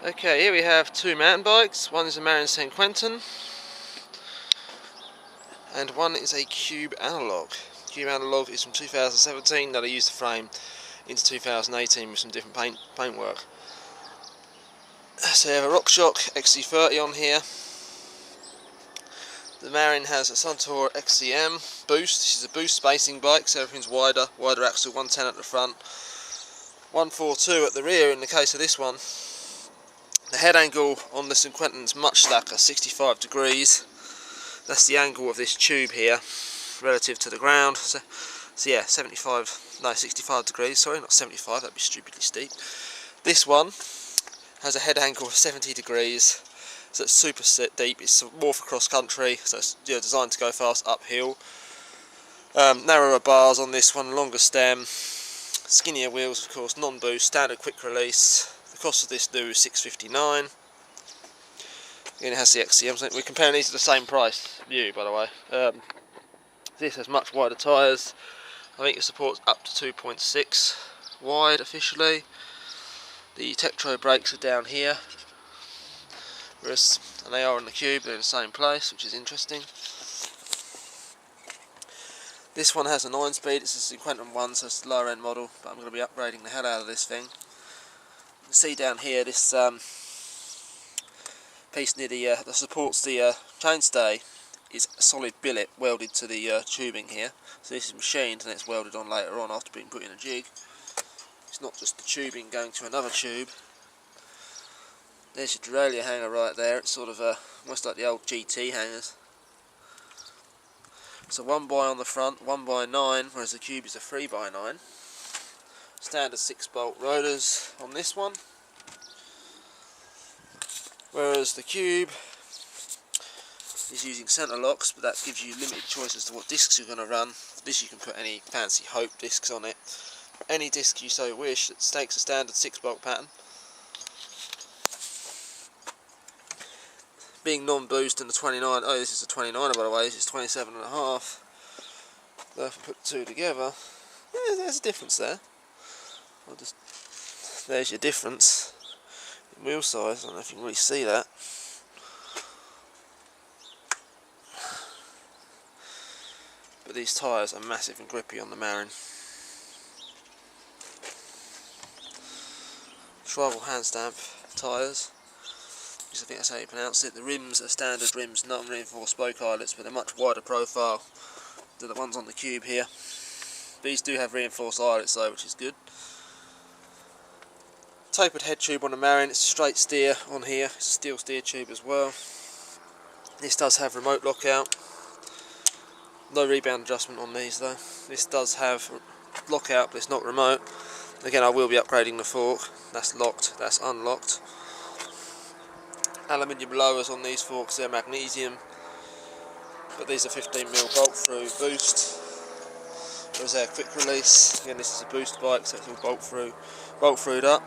Okay, here we have two mountain bikes. One is a MARIN Quentin and one is a Cube Analog. Cube Analog is from 2017 that I used the frame into 2018 with some different paintwork. So you have a RockShox XC30 on here. The MARIN has a Suntour XCM boost. This is a boost spacing bike, so everything's wider axle, 110 at the front, 142 at the rear in the case of this one. The head angle on the St Quentin's much slacker, 65 degrees. That's the angle of this tube here relative to the ground. So yeah, 65 degrees, sorry, not 75, that'd be stupidly steep. This one has a head angle of 70 degrees, so it's super deep. It's more for cross country, so it's designed to go fast uphill. Narrower bars on this one, longer stem, skinnier wheels of course, non-boost, standard quick release. The cost of this new is $659. Again, it has the XCM, so we're comparing these to the same price view, by the way. This has much wider tyres. I think it supports up to 2.6 wide officially. The Tektro brakes are down here, and they are on the Cube, they're in the same place, which is interesting. This one has a 9-speed, it's a St Quentin 1, so it's the lower end model, but I'm going to be upgrading the hell out of this thing. You can see down here this piece near that supports the chainstay is a solid billet welded to the tubing here. So this is machined and it's welded on later on after being put in a jig. It's not just the tubing going to another tube. There's your derailleur hanger right there. It's sort of almost like the old GT hangers. So 1x on the front, 1x9, whereas the Cube is a 3x9. Standard 6-bolt rotors on this one, whereas the Cube is using centre locks, but that gives you limited choice as to what discs you're going to run. This you can put any fancy Hope discs on it, any disc you so wish. It takes a standard 6-bolt pattern. Being non-boost in the 29, oh this is a 29er by the way, this is 27.5. If I put the two together, yeah, there's a difference there. There's your difference in wheel size. I don't know if you can really see that. But these tyres are massive and grippy on the MARIN. Tribal hand stamp tyres. I think that's how you pronounce it. The rims are standard rims, non-reinforced spoke eyelets, but they're much wider profile than the ones on the Cube here. These do have reinforced eyelets though, which is good. Tapered head tube on the MARIN, it's a straight steer on here, it's a steel steer tube as well. This does have remote lockout. No rebound adjustment on these though. This does have lockout, but it's not remote. Again, I will be upgrading the fork. That's locked, that's unlocked. Aluminium lowers on these forks, they're magnesium, but these are 15mm bolt through boost. Whereas they're quick release. Again, this is a boost bike, so it's all bolt through'd up.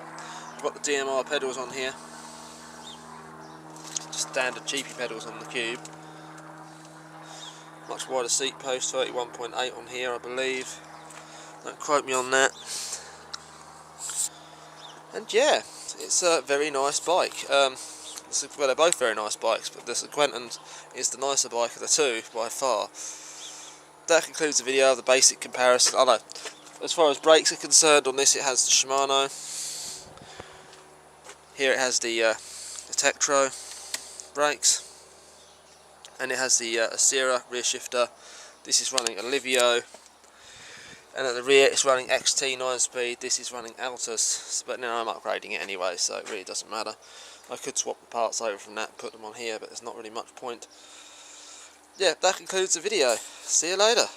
I've got the DMR pedals on here, just standard cheapy pedals on the Cube. Much wider seat post, 31.8 on here I believe, don't quote me on that. And yeah, it's a very nice bike. Well, they're both very nice bikes, but the St Quentin is the nicer bike of the two by far. That concludes the video of the basic comparison. I know, as far as brakes are concerned on this, it has the Shimano. Here it has the Tektro brakes, and it has the Acera rear shifter. This is running a Livio, and at the rear it's running XT 9-speed. This is running Altus, but now I'm upgrading it anyway, so it really doesn't matter. I could swap the parts over from that and put them on here, but there's not really much point. Yeah, that concludes the video. See you later.